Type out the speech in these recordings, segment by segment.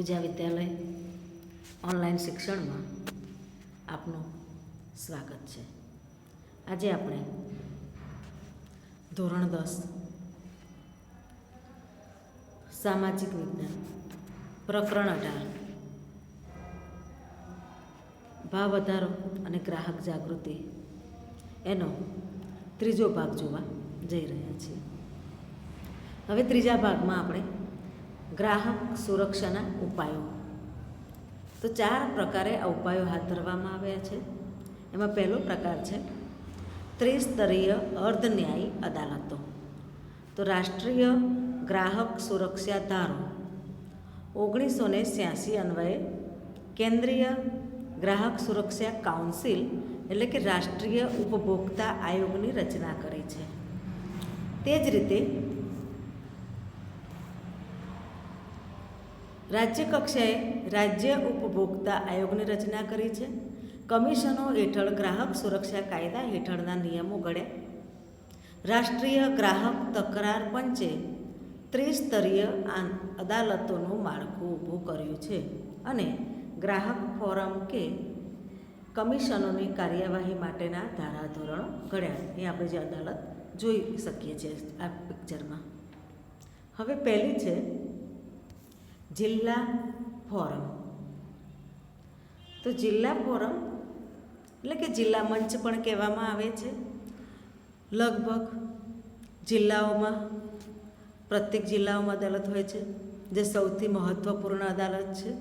પૂજા વિદ્યાલય online શિક્ષણમાં આપનું સ્વાગત છે. આજે આપણે ધોરણ 10 સામાજિક વિજ્ઞાન પ્રકરણ 18 ભાવ વધારો અને ગ્રાહક જાગૃતિ એનો ત્રીજો ભાગ જોવા જઈ રહ્યા છીએ. હવે ત્રીજા ભાગમાં આપણે ગ્રાહક સુરક્ષાના ઉપાયો, તો 4 પ્રકારે આ ઉપાયો હાથ ધરવામાં આવ્યા છે. એમાં પહેલો પ્રકાર છે ત્રિસ્તરીય અર્ધન્યાયી અદાલતો. તો રાષ્ટ્રીય ગ્રાહક સુરક્ષા ધારો 1986 અન્વયે કેન્દ્રીય ગ્રાહક સુરક્ષા કાઉન્સિલ એટલે કે રાષ્ટ્રીય ઉપભોક્તા આયોગની રચના કરી છે. તે જ રીતે રાજ્ય કક્ષાએ રાજ્ય ઉપભોક્તા આયોગની રચના કરી છે. કમિશનો હેઠળ ગ્રાહક સુરક્ષા કાયદા હેઠળના નિયમો ઘડ્યા. રાષ્ટ્રીય ગ્રાહક તકરાર પંચે ત્રિસ્તરીય અદાલતોનું માળખું ઊભું કર્યું છે અને ગ્રાહક ફોરમ કે કમિશનોની કાર્યવાહી માટેના ધારાધોરણો ઘડ્યા. એ આપણે જે અદાલત જોઈ શકીએ છીએ આ પિક્ચરમાં. હવે પહેલી છે જિલ્લા ફોરમ. તો જિલ્લા ફોરમ એટલે કે જિલ્લા મંચ પણ કહેવામાં આવે છે. લગભગ જિલ્લાઓમાં પ્રત્યેક જિલ્લાઓમાં અદાલત હોય છે, જે સૌથી મહત્ત્વપૂર્ણ અદાલત છે,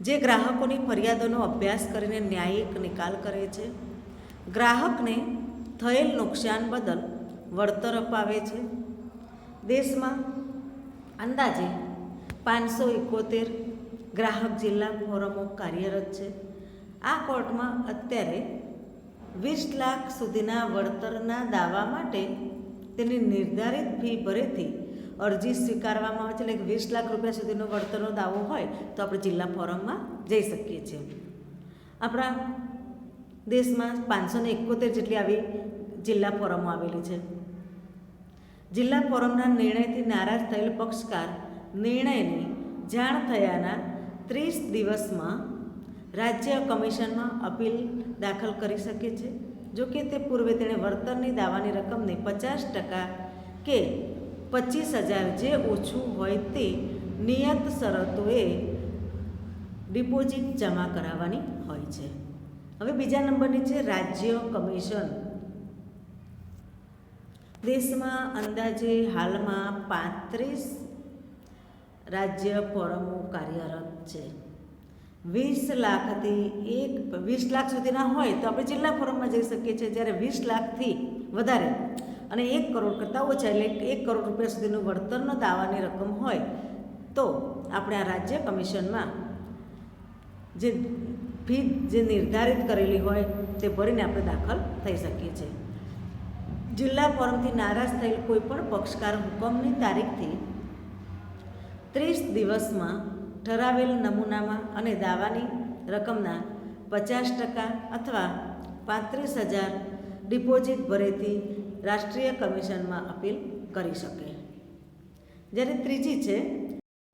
જે ગ્રાહકોની ફરિયાદોનો અભ્યાસ કરીને ન્યાયિક નિકાલ કરે છે, ગ્રાહકને થયેલ નુકસાન બદલ વળતર અપાવે છે. દેશમાં અંદાજે 571 ગ્રાહક જિલ્લા ફોરમો કાર્યરત છે. આ કોર્ટમાં અત્યારે 20 લાખ સુધીના વળતરના દાવા માટે તેની નિર્ધારિત ફી ભરેથી અરજી સ્વીકારવામાં આવે છે. એટલે 20 લાખ રૂપિયા સુધીનો વળતરનો દાવો હોય તો આપણે જિલ્લા ફોરમમાં જઈ શકીએ છીએ. આપણા દેશમાં 571 જેટલી આવી જિલ્લા ફોરમો આવેલી છે. જિલ્લા ફોરમના નિર્ણયથી નારાજ થયેલ પક્ષકાર નિર્ણયની જાણ થયાના 30 દિવસમાં રાજ્ય કમિશનમાં અપીલ દાખલ કરી શકે છે. જો કે તે પૂર્વે તેણે વળતરની દાવાની રકમની 50% કે 25,000 જે ઓછું હોય તે નિયત શરતોએ ડિપોઝિટ જમા કરાવવાની હોય છે. હવે બીજા નંબરની છે રાજ્ય કમિશન. દેશમાં અંદાજે હાલમાં 35 રાજ્ય ફોરમો કાર્યરત છે. 20 લાખ સુધીના હોય તો આપણે જિલ્લા ફોરમમાં જઈ શકીએ છીએ. જ્યારે 20 લાખથી વધારે અને 1 કરોડ કરતાં ઓછા એટલે 1 કરોડ રૂપિયા સુધીનું વળતરનો દાવાની રકમ હોય તો આપણે આ રાજ્ય કમિશનમાં જે ફી જે નિર્ધારિત કરેલી હોય તે ભરીને આપણે દાખલ થઈ શકીએ છીએ. જિલ્લા ફોરમથી નારાજ થયેલ કોઈપણ પક્ષકાર હુકમની તારીખથી 30 દિવસમાં ઠરાવેલ નમૂનામાં અને દાવાની રકમના 50% અથવા 35,000 ડિપોઝિટ ભરેથી રાષ્ટ્રીય કમિશનમાં અપીલ કરી શકે. જ્યારે ત્રીજી છે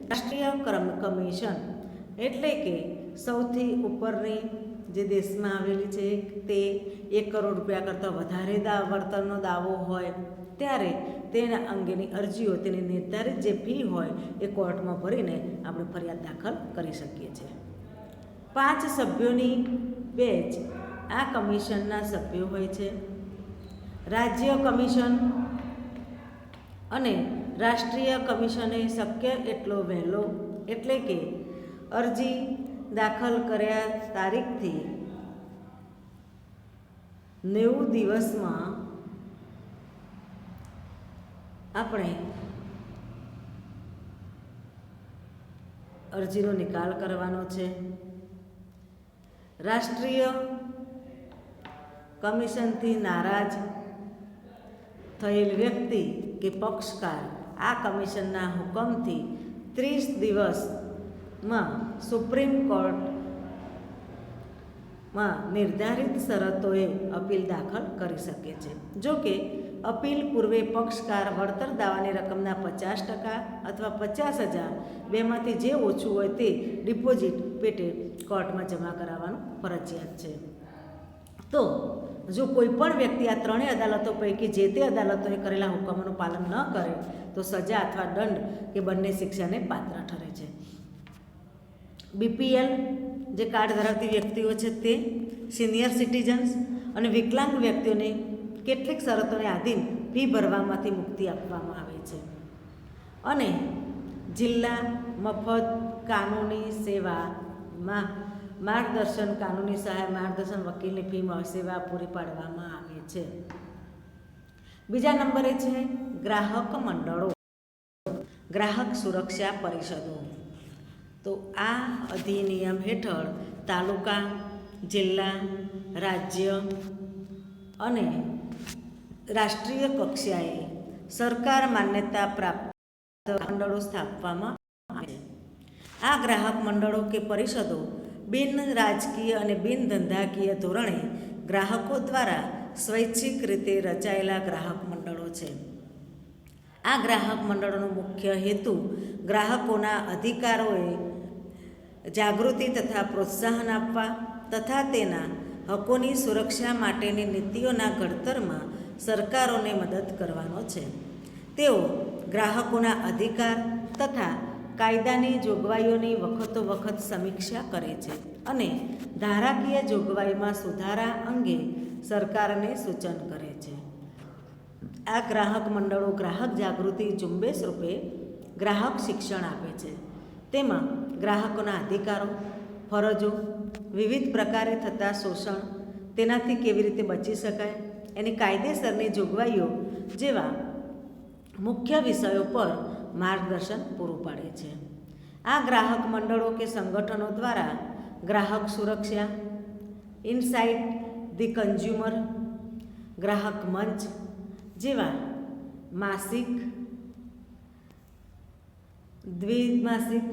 રાષ્ટ્રીય કમિશન, એટલે કે સૌથી ઉપરની જે દેશમાં આવેલી છે તે 1 કરોડ રૂપિયા કરતાં વધારે વળતરનો દાવો હોય ત્યારે તેના અંગેની અરજીઓ તેની નિર્ધારિત જે ફી હોય એ કોર્ટમાં ભરીને આપણે ફરિયાદ દાખલ કરી શકીએ છીએ. 5 સભ્યોની બેન્ચ આ કમિશનના સભ્યો હોય છે. રાજ્ય કમિશન અને રાષ્ટ્રીય કમિશને શક્ય એટલો વહેલો એટલે કે અરજી દાખલ કર્યા તારીખથી 90 દિવસમાં આપણે અરજીનો નિકાલ કરવાનો છે. રાષ્ટ્રીય કમિશનથી નારાજ થયેલ વ્યક્તિ કે પક્ષકાર આ કમિશનના હુકમથી 30 દિવસમાં સુપ્રીમ કોર્ટમાં નિર્ધારિત શરતોએ અપીલ દાખલ કરી શકે છે. જો કે અપીલ પૂર્વે પક્ષકાર વળતર દાવાની રકમના 50% અથવા 50,000 બેમાંથી જે ઓછું હોય તે ડિપોઝિટ પેટે કોર્ટમાં જમા કરાવવાનું ફરજિયાત છે. તો જો કોઈ પણ વ્યક્તિ આ ત્રણેય અદાલતો પૈકી જે તે અદાલતોએ કરેલા હુકમોનું પાલન ન કરે તો સજા અથવા દંડ કે બંને શિક્ષાને પાત્ર ઠરે છે. BPL જે કાર્ડ ધરાવતી વ્યક્તિઓ છે તે, સિનિયર સિટીઝન્સ અને વિકલાંગ વ્યક્તિઓને કેટલીક શરતોને આધીન ફી ભરવામાંથી મુક્તિ આપવામાં આવે છે. અને જિલ્લા મફત કાનૂની સેવામાં માર્ગદર્શન, કાનૂની સહાય, માર્ગદર્શન, વકીલની ફી સેવા પૂરી પાડવામાં આવે છે. બીજા નંબરે છે ગ્રાહક મંડળો, ગ્રાહક સુરક્ષા પરિષદો. તો આ અધિનિયમ હેઠળ તાલુકા, જિલ્લા, રાજ્ય અને રાષ્ટ્રીય કક્ષાએ સરકાર માન્યતા પ્રાપ્ત મંડળો સ્થાપવામાં આવે છે. આ ગ્રાહક મંડળો કે પરિષદો બિન રાજકીય અને બિન ધંધાકીય ધોરણે ગ્રાહકો દ્વારા સ્વૈચ્છિક રીતે રચાયેલા ગ્રાહક મંડળો છે. આ ગ્રાહક મંડળોનો મુખ્ય હેતુ ગ્રાહકોના અધિકારોએ જાગૃતિ તથા પ્રોત્સાહન આપવા તથા તેના હકોની સુરક્ષા માટેની નીતિઓના ઘડતરમાં સરકારોને મદદ કરવાનો છે. તેઓ ગ્રાહકોના અધિકાર તથા કાયદાની જોગવાઈઓની વખતોવખત સમીક્ષા કરે છે અને ધારાકીય જોગવાઈમાં સુધારા અંગે સરકારને સૂચન કરે છે. આ ગ્રાહક મંડળો ગ્રાહક જાગૃતિ ઝુંબેશ રૂપે ગ્રાહક શિક્ષણ આપે છે. તેમાં ગ્રાહકોના અધિકારો, ફરજો, વિવિધ પ્રકારે થતા શોષણ, તેનાથી કેવી રીતે બચી શકાય, એની કાયદેસરની જોગવાઈઓ જેવા મુખ્ય વિષયો પર માર્ગદર્શન પૂરું પાડે છે. આ ગ્રાહક મંડળો કે સંગઠનો દ્વારા ગ્રાહક સુરક્ષા, ઇનસાઇટ ધી કન્ઝ્યુમર, ગ્રાહક મંચ જેવા માસિક, દ્વિમાસિક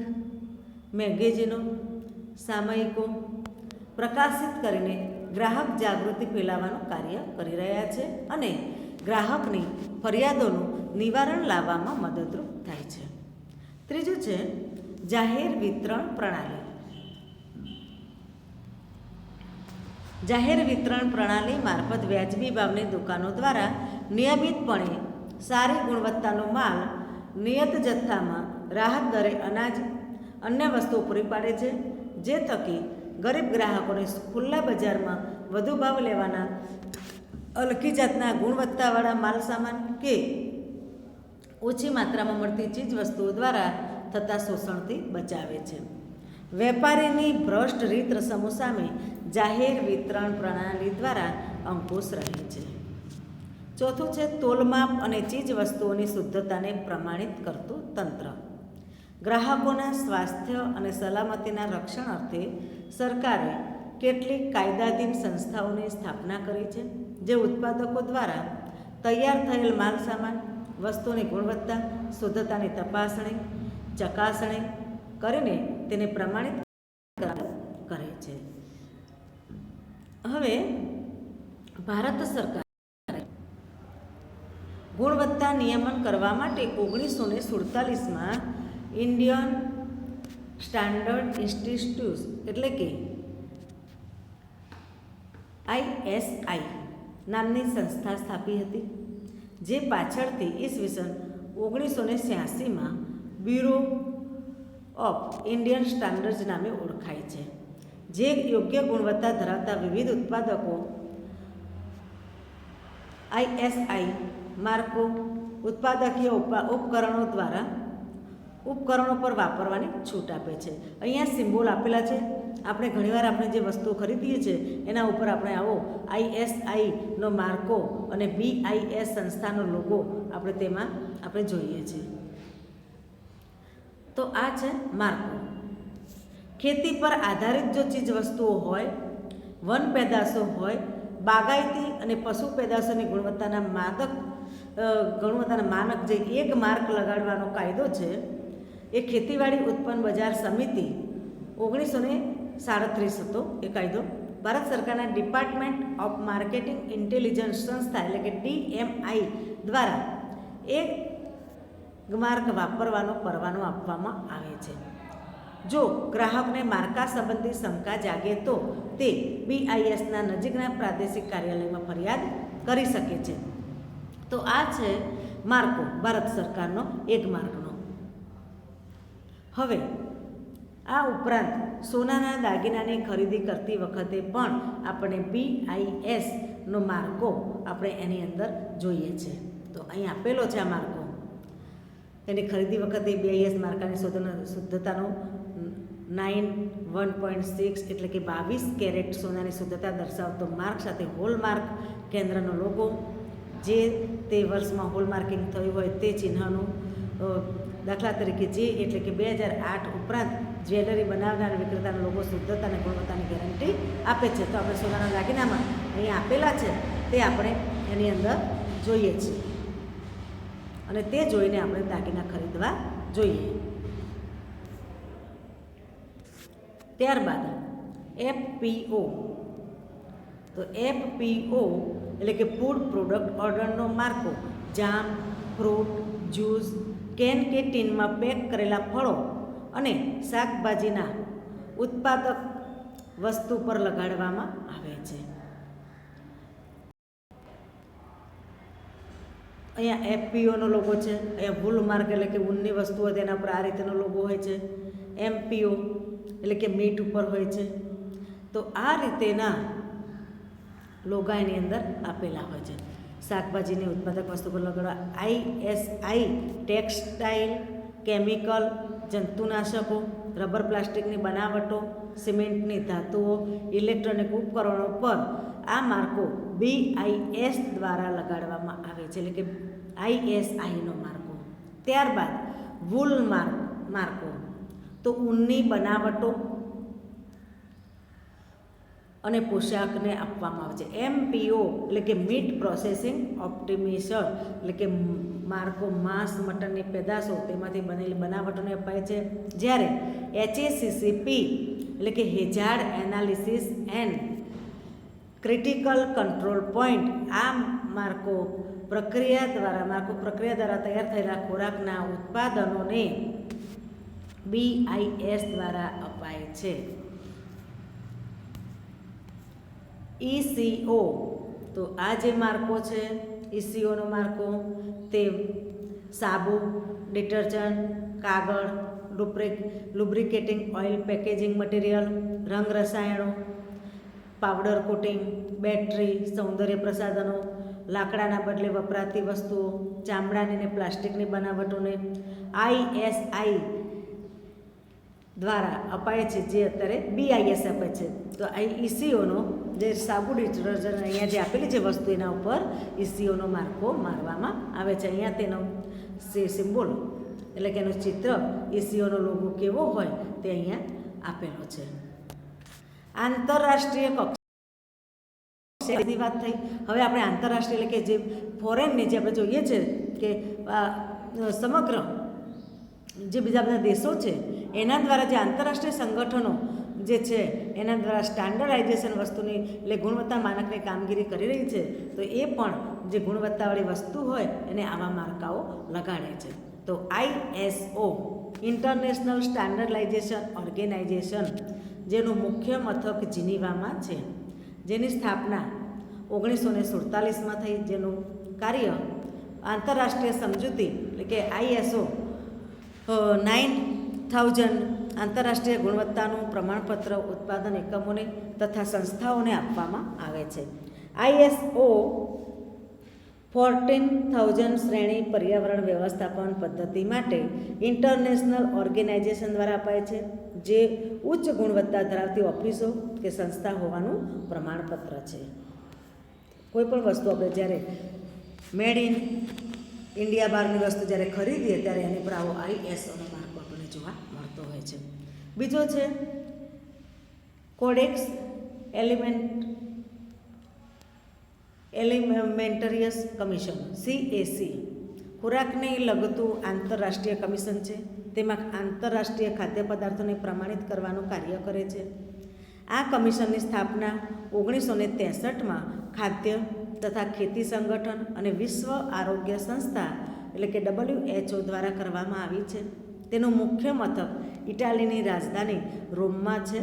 મેગેઝિનો, સામયિકો પ્રકાશિત કરીને ગ્રાહક જાગૃતિ ફેલાવવાનું કાર્ય કરી રહ્યા છે અને ગ્રાહકની ફરિયાદોનું નિવારણ લાવવામાં મદદરૂપ થાય છે. ત્રીજું છે જાહેર વિતરણ પ્રણાલી. જાહેર વિતરણ પ્રણાલી મારફત વ્યાજબી ભાવની દુકાનો દ્વારા નિયમિતપણે સારી ગુણવત્તાનો માલ નિયત જથ્થામાં રાહત દરે અનાજ, અન્ય વસ્તુઓ પૂરી પાડે છે, જે થકી ગરીબ ગ્રાહકોને ખુલ્લા બજારમાં વધુ ભાવ લેવાના હલકી જાતના ગુણવત્તાવાળા માલ સામાન કે ઓછી માત્રામાં મળતી ચીજ વસ્તુઓ દ્વારા થતા શોષણથી બચાવે છે. વેપારીની ભ્રષ્ટ રીત રસમો સામે જાહેર વિતરણ પ્રણાલી દ્વારા અંકુશ રહે છે. ચોથું છે તોલમાપ અને ચીજ વસ્તુઓની શુદ્ધતાને પ્રમાણિત કરતું તંત્ર. ગ્રાહકોના સ્વાસ્થ્ય અને સલામતીના રક્ષણ અર્થે સરકારે કેટલીક કાયદાધીન સંસ્થાઓની સ્થાપના કરી છે, જે ઉત્પાદકો દ્વારા તૈયાર થયેલ માલ સામાન, વસ્તુની ગુણવત્તા, શુદ્ધતાની તપાસણી, ચકાસણી કરીને તેને પ્રમાણિત કરે છે. હવે ભારત સરકાર ગુણવત્તા નિયમન કરવા માટે 1947માં ઇન્ડિયન સ્ટાન્ડર્ડ ઇન્સ્ટિટ્યૂટ એટલે કે ISI નામની સંસ્થા સ્થાપી હતી, જે પાછળથી ઈસવીસન 1986માં બ્યુરો ઓફ ઇન્ડિયન સ્ટાન્ડર્ડ્સ નામે ઓળખાય છે, જે યોગ્ય ગુણવત્તા ધરાવતા વિવિધ ઉત્પાદકો ISI માર્કો ઉત્પાદકીય ઉપકરણો પર વાપરવાની છૂટ આપે છે. અહીંયા સિમ્બોલ આપેલા છે. આપણે ઘણીવાર આપણે જે વસ્તુઓ ખરીદીએ છીએ એના ઉપર આપણે આવો ISIનો માર્કો અને BIS સંસ્થાનો લોગો આપણે તેમાં આપણે જોઈએ છીએ. તો આ છે માર્કો. ખેતી પર આધારિત જો ચીજ વસ્તુઓ હોય, વન પેદાશો હોય, બાગાયતી અને પશુ પેદાશોની ગુણવત્તાના માનક જે એક માર્ક લગાડવાનો કાયદો છે, એ ખેતીવાડી ઉત્પન્ન બજાર સમિતિ 1937 હતો એ કાયદો, ભારત સરકારના ડિપાર્ટમેન્ટ ઓફ માર્કેટિંગ ઇન્ટેલિજન્સ સંસ્થા એટલે કે DMI દ્વારા એક માર્ક વાપરવાનો પરવાનો આપવામાં આવે છે. જો ગ્રાહકને માર્કા સંબંધી શંકા જાગે તો તે BISના નજીકના પ્રાદેશિક કાર્યાલયમાં ફરિયાદ કરી શકે છે. તો આ છે માર્કો, ભારત સરકારનો એક માર્કનો. હવે આ ઉપરાંત સોનાના દાગીનાની ખરીદી કરતી વખતે પણ આપણે BISનો માર્કો આપણે એની અંદર જોઈએ છે. તો અહીં આપેલો છે આ માર્કો. એની ખરીદી વખતે BIS માર્કાની શુદ્ધતાનો 91.6 એટલે કે 22 કેરેટ સોનાની શુદ્ધતા દર્શાવતો માર્ક સાથે હોલમાર્ક કેન્દ્રનો લોગો, જે તે વર્ષમાં હોલમાર્કિંગ થયું હોય તે ચિહ્નનું, દાખલા તરીકે જે એટલે કે 2008 ઉપરાંત જ્વેલરી બનાવનાર વિક્રેતાનો લોગો શુદ્ધતા અને ગુણવત્તાની ગેરંટી આપે છે. તો આપણે સોનાના દાગીનામાં અહીંયા આપેલા છે તે આપણે એની અંદર જોઈએ છીએ અને તે જોઈને આપણે દાગીના ખરીદવા જોઈએ. ત્યારબાદ FPO. તો FPO એટલે કે ફૂડ પ્રોડક્ટ ઓર્ડરનો માર્કો જામ, ફ્રૂટ, જ્યુસ, કેન કે ટીનમાં પેક કરેલા ફળો અને શાકભાજીના ઉત્પાદક વસ્તુ પર લગાડવામાં આવે છે. અહીંયા FPOનો લોગો છે. અહીંયા વૂલ માર્ક એટલે કે ઊનની વસ્તુ હોય તેના પર આ રીતેનો લોગો હોય છે. MPO એટલે કે મીટ ઉપર હોય છે. તો આ રીતેના લોગા એની અંદર આપેલા હોય છે. શાકભાજીની ઉત્પાદક વસ્તુ પર લગાડવા ISI ટેક્સટાઇલ, કેમિકલ, જંતુનાશકો, રબર પ્લાસ્ટિકની બનાવટો, સિમેન્ટની ધાતુઓ, ઇલેક્ટ્રોનિક ઉપકરણો પર આ માર્કો BIS દ્વારા લગાડવામાં આવે છે એટલે કે ISIનો માર્કો. ત્યારબાદ વૂલ માર્કો. તો ઊનની બનાવટો અને પોશાકને આપવામાં આવે છે. MPO એટલે કે મીટ પ્રોસેસિંગ ઓપ્ટિમેશન એટલે કે માર્કો માંસ, મટનની પેદાશો તેમાંથી બનેલી બનાવટોને અપાય છે. જ્યારે HACCP એટલે કે hazard analysis and critical control point આ માર્કો પ્રક્રિયા દ્વારા તૈયાર થયેલા ખોરાકના ઉત્પાદનોને BIS દ્વારા અપાય છે. ECO. તો આ જે માર્કો છે ECOનો માર્કો તે સાબુ, ડિટર્જન્ટ, કાગળ, લુબ્રિકેટિંગ ઓઇલ, પેકેજિંગ મટીરિયલ, રંગ રસાયણો, પાવડર કોટિંગ, બેટરી, સૌંદર્ય પ્રસાધનો, લાકડાના બદલે વપરાતી વસ્તુઓ, ચામડાની અને પ્લાસ્ટિકની બનાવટોને ISI દ્વારા અપાય છે, જે અત્યારે BIS આપે છે. તો આ ECOનો જે સાબુ, ડિટર્જન્ટ અહીંયા જે આપેલી છે વસ્તુ એના ઉપર ECOનો માર્કો મારવામાં આવે છે. અહીંયા તેનો સિમ્બોલ એટલે કે એનું ચિત્ર ECOનો લોગો કેવો હોય તે અહીંયા આપેલો છે. આંતરરાષ્ટ્રીય કક્ષાની વાત થઈ. હવે આપણે આંતરરાષ્ટ્રીય એટલે કે જે ફોરેનની જે આપણે જોઈએ છે કે સમગ્ર જે બીજા બધા દેશો છે એના દ્વારા જે આંતરરાષ્ટ્રીય સંગઠનો જે છે એના દ્વારા સ્ટાન્ડર્ડાઇઝેશન વસ્તુની એટલે ગુણવત્તા માનકની કામગીરી કરી રહી છે. તો એ પણ જે ગુણવત્તાવાળી વસ્તુ હોય એને આવા માર્કાઓ લગાડે છે. તો ISO ઇન્ટરનેશનલ સ્ટાન્ડર્ડાઇઝેશન ઓર્ગેનાઇઝેશન જેનું મુખ્ય મથક જીનીવામાં છે, જેની સ્થાપના 1947માં થઈ, જેનું કાર્ય આંતરરાષ્ટ્રીય સમજૂતી એટલે કે ISO 9000 આંતરરાષ્ટ્રીય ગુણવત્તાનું પ્રમાણપત્ર ઉત્પાદન એકમોને તથા સંસ્થાઓને આપવામાં આવે છે. ISO 14000 શ્રેણી પર્યાવરણ વ્યવસ્થાપન પદ્ધતિ માટે ઇન્ટરનેશનલ ઓર્ગેનાઇઝેશન દ્વારા અપાય છે, જે ઉચ્ચ ગુણવત્તા ધરાવતી ઓફિસો કે સંસ્થા હોવાનું પ્રમાણપત્ર છે. કોઈ પણ વસ્તુ આપણે જ્યારે મેડ ઇન ઇન્ડિયા બહારની વસ્તુ જ્યારે ખરીદીએ ત્યારે એની પર આવો ISOનો માર્કો આપણને જોવા મળતો હોય છે. બીજો છે કોડેક્સ એલિમેન્ટરિયસ કમિશન CAC. ખોરાકને લગતું આંતરરાષ્ટ્રીય કમિશન છે. તેમાં આંતરરાષ્ટ્રીય ખાદ્ય પદાર્થોને પ્રમાણિત કરવાનું કાર્ય કરે છે. આ કમિશનની સ્થાપના 1963માં ખાદ્ય તથા ખેતી સંગઠન અને વિશ્વ આરોગ્ય સંસ્થા એટલે કે WHO દ્વારા કરવામાં આવી છે. તેનું મુખ્ય મથક ઇટાલીની રાજધાની રોમમાં છે.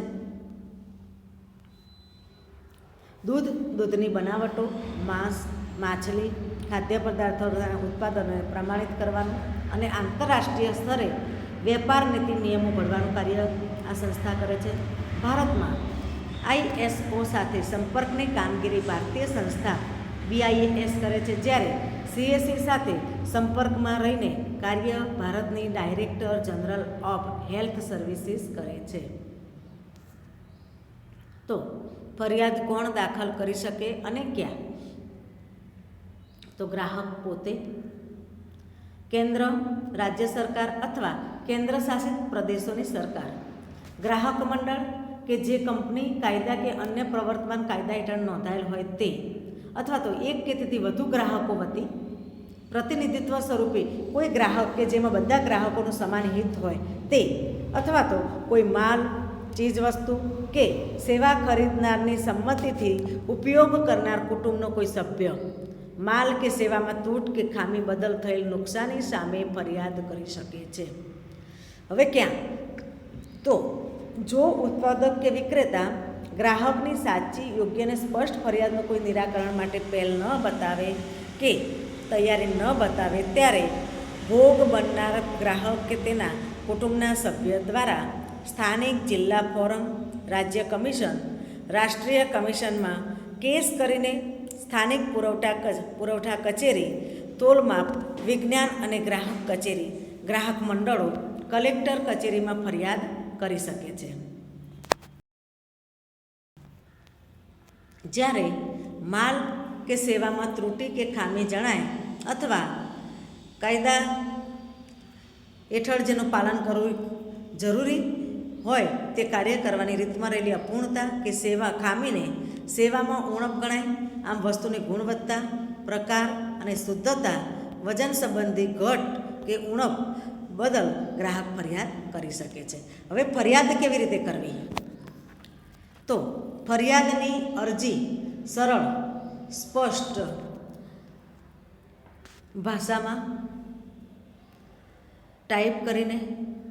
દૂધની બનાવટો, માંસ, માછલી, ખાદ્ય પદાર્થોના ઉત્પાદનોને પ્રમાણિત કરવાનું અને આંતરરાષ્ટ્રીય સ્તરે વેપાર નીતિ નિયમો ઘડવાનું કાર્ય આ સંસ્થા કરે છે. ભારતમાં ISO સાથે સંપર્કની કામગીરી ભારતીય સંસ્થા BIS કરે છે, જ્યારે CSE સાથે સંપર્કમાં રહીને કાર્ય ભારતની director general of health services કરે છે. તો ફરિયાદ કોણ દાખલ કરી શકે અને ક્યાં? તો ગ્રાહક પોતે, કેન્દ્ર, રાજ્ય સરકાર અથવા કેન્દ્ર શાસિત પ્રદેશોની સરકાર, ગ્રાહક મંડળ કે જે કંપની કાયદા કે અન્ય પ્રવર્તમાન કાયદા હેઠળ નોંધાયેલ હોય તે, અથવા તો એક કે તેથી વધુ ગ્રાહકો વતી પ્રતિનિધિત્વ સ્વરૂપે કોઈ ગ્રાહક કે જેમાં બધા ગ્રાહકોનું સમાન હિત હોય તે, અથવા તો કોઈ માલ, ચીજવસ્તુ કે સેવા ખરીદનારની સંમતિથી ઉપયોગ કરનાર કુટુંબનો કોઈ સભ્ય માલ કે સેવામાં તૂટ કે ખામી બદલ થયેલ નુકસાની સામે ફરિયાદ કરી શકે છે. હવે ક્યાં? તો જો ઉત્પાદક કે વિક્રેતા ગ્રાહકની સાચી, યોગ્ય અને સ્પષ્ટ ફરિયાદનું કોઈ નિરાકરણ માટે પહેલ ન બતાવે કે તૈયારી ન બતાવે, ત્યારે ભોગ બનનાર ગ્રાહક કે તેના કુટુંબના સભ્ય દ્વારા સ્થાનિક જિલ્લા ફોરમ, રાજ્ય કમિશન, રાષ્ટ્રીય કમિશનમાં કેસ કરીને સ્થાનિક પુરવઠા કચેરી, તોલમાપ, વિજ્ઞાન અને ગ્રાહક કચેરી, ગ્રાહક મંડળો, કલેક્ટર કચેરીમાં ફરિયાદ કરી શકે છે. જ્યારે માલ કે સેવામાં ત્રુટિ કે ખામી જણાય અથવા કાયદા હેઠળ જેનું પાલન કરવું જરૂરી હોય તે કાર્ય કરવાની રીતમાં રહેલી અપૂર્ણતા કે સેવા ખામીને સેવામાં ઉણપ ગણાય, આમ વસ્તુની ગુણવત્તા, પ્રકાર અને શુદ્ધતા, વજન સંબંધી ઘટ કે ઉણપ બદલ ગ્રાહક ફરિયાદ કરી શકે છે. હવે ફરિયાદ કેવી રીતે કરવી? તો ફરિયાદની અરજી સરળ, સ્પષ્ટ ભાષામાં ટાઈપ કરીને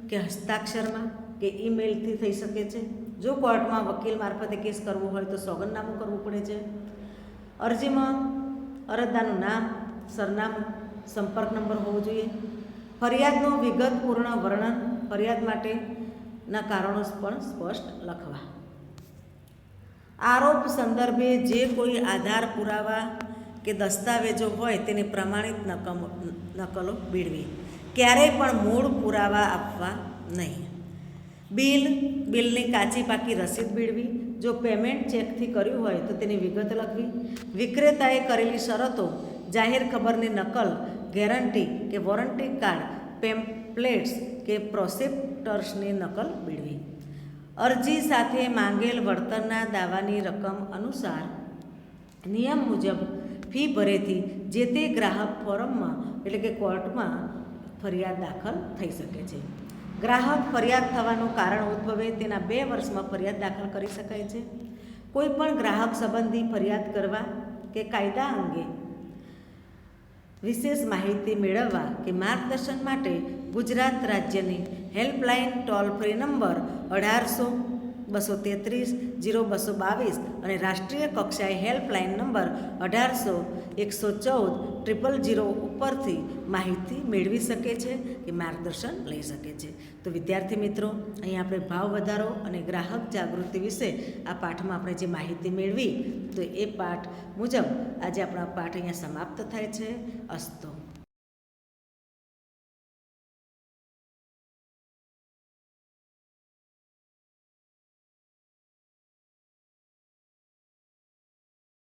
કે હસ્તાક્ષરમાં કે ઈમેલથી થઈ શકે છે. જો કોર્ટમાં વકીલ મારફતે કેસ કરવો હોય તો સોગંદનામું કરવું પડે છે. અરજીમાં અરજદારનું નામ, સરનામું, સંપર્ક નંબર હોવો જોઈએ. ફરિયાદનું વિગતપૂર્ણ વર્ણન, ફરિયાદ માટેના કારણો પણ સ્પષ્ટ લખવા. આરોપ સંદર્ભે જે કોઈ આધાર પુરાવા કે દસ્તાવેજો હોય તેની પ્રમાણિત નકલો બીળવી. ક્યારેય પણ મૂળ પુરાવા આપવા નહીં. બિલની કાચી પાકી રસીદ બીળવી. જો પેમેન્ટ ચેકથી કર્યું હોય તો તેની વિગત લખવી. વિક્રેતાએ કરેલી શરતો, જાહેર ખબરની નકલ, ગેરંટી કે વોરંટી કાર્ડ, પેમ્પલેટ્સ કે પ્રોસ્પેક્ટસની નકલ બીળવી. અરજી સાથે માંગેલ વળતરના દાવાની રકમ અનુસાર નિયમ મુજબ ફી ભરેથી જે તે ગ્રાહક ફોરમમાં એટલે કે કોર્ટમાં ફરિયાદ દાખલ થઈ શકે છે. ગ્રાહક ફરિયાદ થવાનું કારણ ઉદ્ભવે તેના 2 વર્ષમાં ફરિયાદ દાખલ કરી શકાય છે. કોઈ પણ ગ્રાહક સંબંધી ફરિયાદ કરવા કે કાયદા અંગે વિશેષ માહિતી મેળવવા કે માર્ગદર્શન માટે ગુજરાત રાજ્યની હેલ્પલાઇન ટોલ ફ્રી નંબર 1800-233-0222 અને રાષ્ટ્રીય કક્ષાએ હેલ્પલાઇન નંબર 1800-114-000 ઉપરથી માહિતી મેળવી શકે છે કે માર્ગદર્શન લઈ શકે છે. તો વિદ્યાર્થી મિત્રો, અહીં આપણે ભાવ વધારો અને ગ્રાહક જાગૃતિ વિશે આ પાઠમાં આપણે જે માહિતી મેળવી, તો એ પાઠ મુજબ આજે આપણો પાઠ અહીંયા સમાપ્ત થાય છે. અસ્તુ.